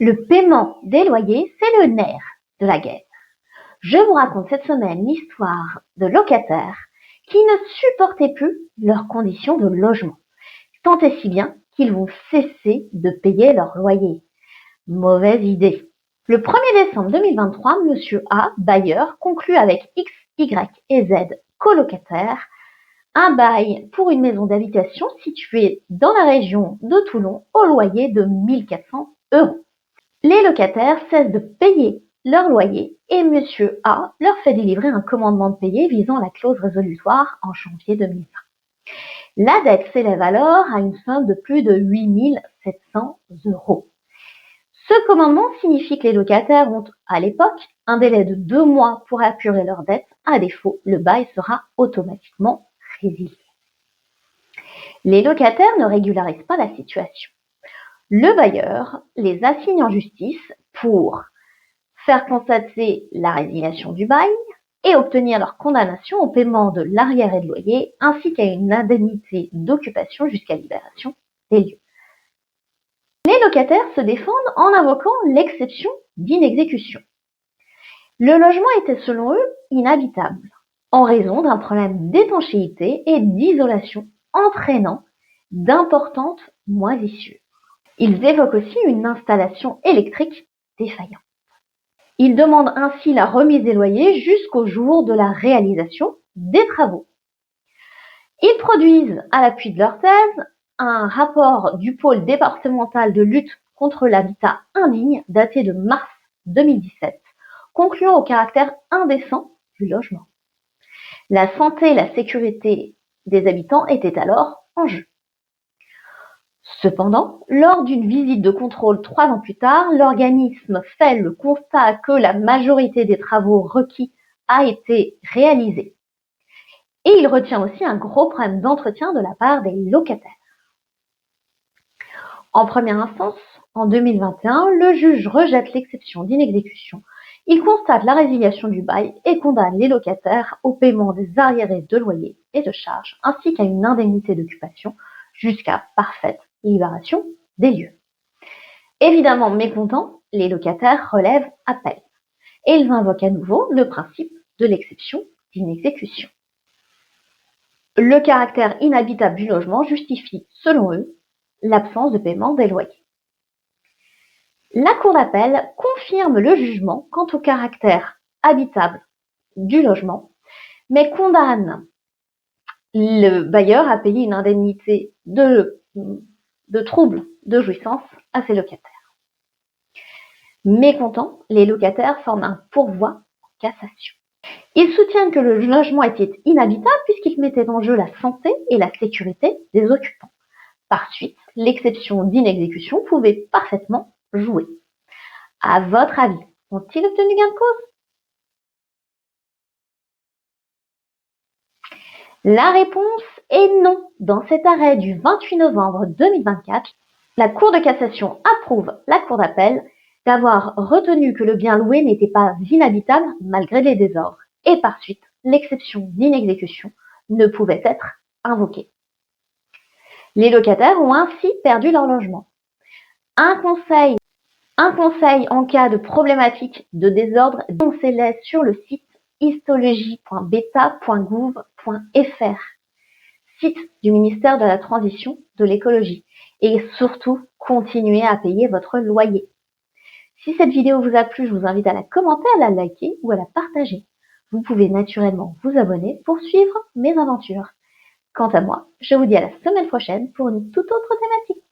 Le paiement des loyers, c'est le nerf de la guerre. Je vous raconte cette semaine l'histoire de locataires qui ne supportaient plus leurs conditions de logement, tant et si bien qu'ils vont cesser de payer leur loyer. Mauvaise idée. Le 1er décembre 2023, Monsieur A, bailleur, conclut avec X, Y et Z, colocataires, un bail pour une maison d'habitation située dans la région de Toulon au loyer de 1 400 €. Les locataires cessent de payer leur loyer et Monsieur A leur fait délivrer un commandement de payer visant la clause résolutoire en janvier 2020. La dette s'élève alors à une somme de plus de 8 700 €. Ce commandement signifie que les locataires ont, à l'époque, un délai de 2 mois pour apurer leur dette. À défaut, le bail sera automatiquement résilié. Les locataires ne régularisent pas la situation. Le bailleur les assigne en justice pour faire constater la résiliation du bail et obtenir leur condamnation au paiement de l'arriéré de loyer ainsi qu'à une indemnité d'occupation jusqu'à libération des lieux. Les locataires se défendent en invoquant l'exception d'inexécution. Le logement était selon eux inhabitable en raison d'un problème d'étanchéité et d'isolation entraînant d'importantes moisissures. Ils évoquent aussi une installation électrique défaillante. Ils demandent ainsi la remise des loyers jusqu'au jour de la réalisation des travaux. Ils produisent, à l'appui de leur thèse, un rapport du pôle départemental de lutte contre l'habitat indigne daté de mars 2017, concluant au caractère indécent du logement. La santé et la sécurité des habitants étaient alors en jeu. Cependant, lors d'une visite de contrôle 3 ans plus tard, l'organisme fait le constat que la majorité des travaux requis a été réalisée. Et il retient aussi un gros problème d'entretien de la part des locataires. En première instance, en 2021, le juge rejette l'exception d'inexécution. Il constate la résiliation du bail et condamne les locataires au paiement des arriérés de loyer et de charges, ainsi qu'à une indemnité d'occupation jusqu'à parfaite libération des lieux. Évidemment mécontents, les locataires relèvent appel et ils invoquent à nouveau le principe de l'exception d'inexécution. Le caractère inhabitable du logement justifie, selon eux, l'absence de paiement des loyers. La Cour d'appel confirme le jugement quant au caractère habitable du logement, mais condamne le bailleur à payer une indemnité de trouble de jouissance à ses locataires. Mécontents, les locataires forment un pourvoi en cassation. Ils soutiennent que le logement était inhabitable puisqu'il mettait en jeu la santé et la sécurité des occupants. Par suite, l'exception d'inexécution pouvait parfaitement jouer. À votre avis, ont-ils obtenu gain de cause? La réponse est non. Dans cet arrêt du 28 novembre 2024, la Cour de cassation approuve la Cour d'appel d'avoir retenu que le bien loué n'était pas inhabitable malgré les désordres. Et par suite, l'exception d'inexécution ne pouvait être invoquée. Les locataires ont ainsi perdu leur logement. Un conseil en cas de problématique de désordre, dénoncez-les sur le site histologie.beta.gouv.fr, site du ministère de la Transition de l'écologie. Et surtout, continuez à payer votre loyer. Si cette vidéo vous a plu, je vous invite à la commenter, à la liker ou à la partager. Vous pouvez naturellement vous abonner pour suivre mes aventures. Quant à moi, je vous dis à la semaine prochaine pour une toute autre thématique.